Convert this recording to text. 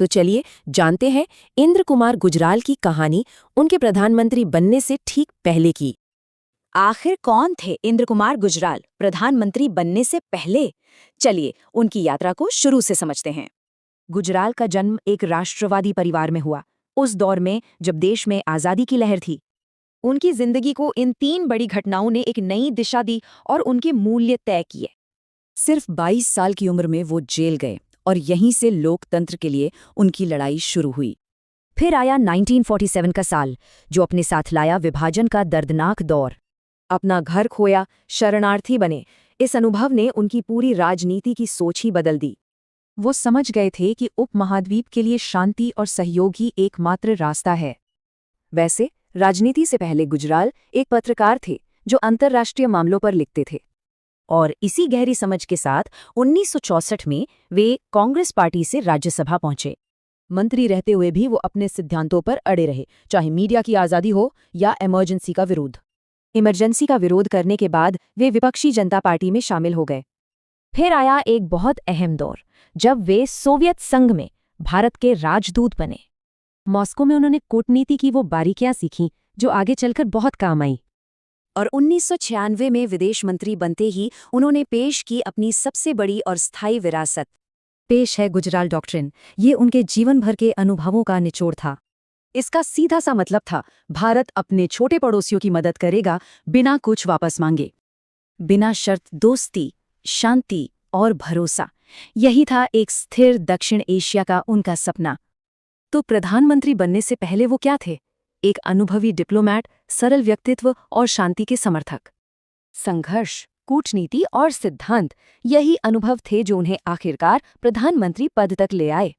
तो चलिए जानते हैं इंद्र कुमार गुजराल की कहानी उनके प्रधानमंत्री बनने से ठीक पहले की। आखिर कौन थे इंद्र कुमार गुजराल प्रधानमंत्री बनने से पहले? चलिए उनकी यात्रा को शुरू से समझते हैं। गुजराल का जन्म एक राष्ट्रवादी परिवार में हुआ, उस दौर में जब देश में आज़ादी की लहर थी। उनकी जिंदगी को इन 3 बड़ी घटनाओं ने एक नई दिशा दी और उनके मूल्य तय किए। सिर्फ 22 साल की उम्र में वो जेल गए और यहीं से लोकतंत्र के लिए उनकी लड़ाई शुरू हुई। फिर आया 1947 का साल, जो अपने साथ लाया विभाजन का दर्दनाक दौर। अपना घर खोया, शरणार्थी बने। इस अनुभव ने उनकी पूरी राजनीति की सोच ही बदल दी। वो समझ गए थे कि उपमहाद्वीप के लिए शांति और सहयोग ही एकमात्र रास्ता है। वैसे राजनीति से पहले गुजराल एक पत्रकार थे जो अंतर्राष्ट्रीय मामलों पर लिखते थे। और इसी गहरी समझ के साथ 1964 में वे कांग्रेस पार्टी से राज्यसभा पहुंचे। मंत्री रहते हुए भी वो अपने सिद्धांतों पर अड़े रहे, चाहे मीडिया की आज़ादी हो या इमरजेंसी का विरोध करने के बाद वे विपक्षी जनता पार्टी में शामिल हो गए। फिर आया एक बहुत अहम दौर, जब वे सोवियत संघ में भारत के राजदूत बने। मॉस्को में उन्होंने कूटनीति की वो बारीकियां सीखीं जो आगे चलकर बहुत काम आई। और 1996 में विदेश मंत्री बनते ही उन्होंने पेश की अपनी सबसे बड़ी और स्थायी विरासत। पेश है गुजराल डॉक्ट्रिन। ये उनके जीवन भर के अनुभवों का निचोड़ था। इसका सीधा सा मतलब था, भारत अपने छोटे पड़ोसियों की मदद करेगा बिना कुछ वापस मांगे। बिना शर्त दोस्ती, शांति और भरोसा। यही था एक स्थिर दक्षिण एशिया का उनका सपना। तो प्रधानमंत्री बनने से पहले वो क्या थे? एक अनुभवी डिप्लोमैट, सरल व्यक्तित्व और शांति के समर्थक। संघर्ष, कूटनीति और सिद्धांत, यही अनुभव थे जो उन्हें आखिरकार प्रधानमंत्री पद तक ले आए।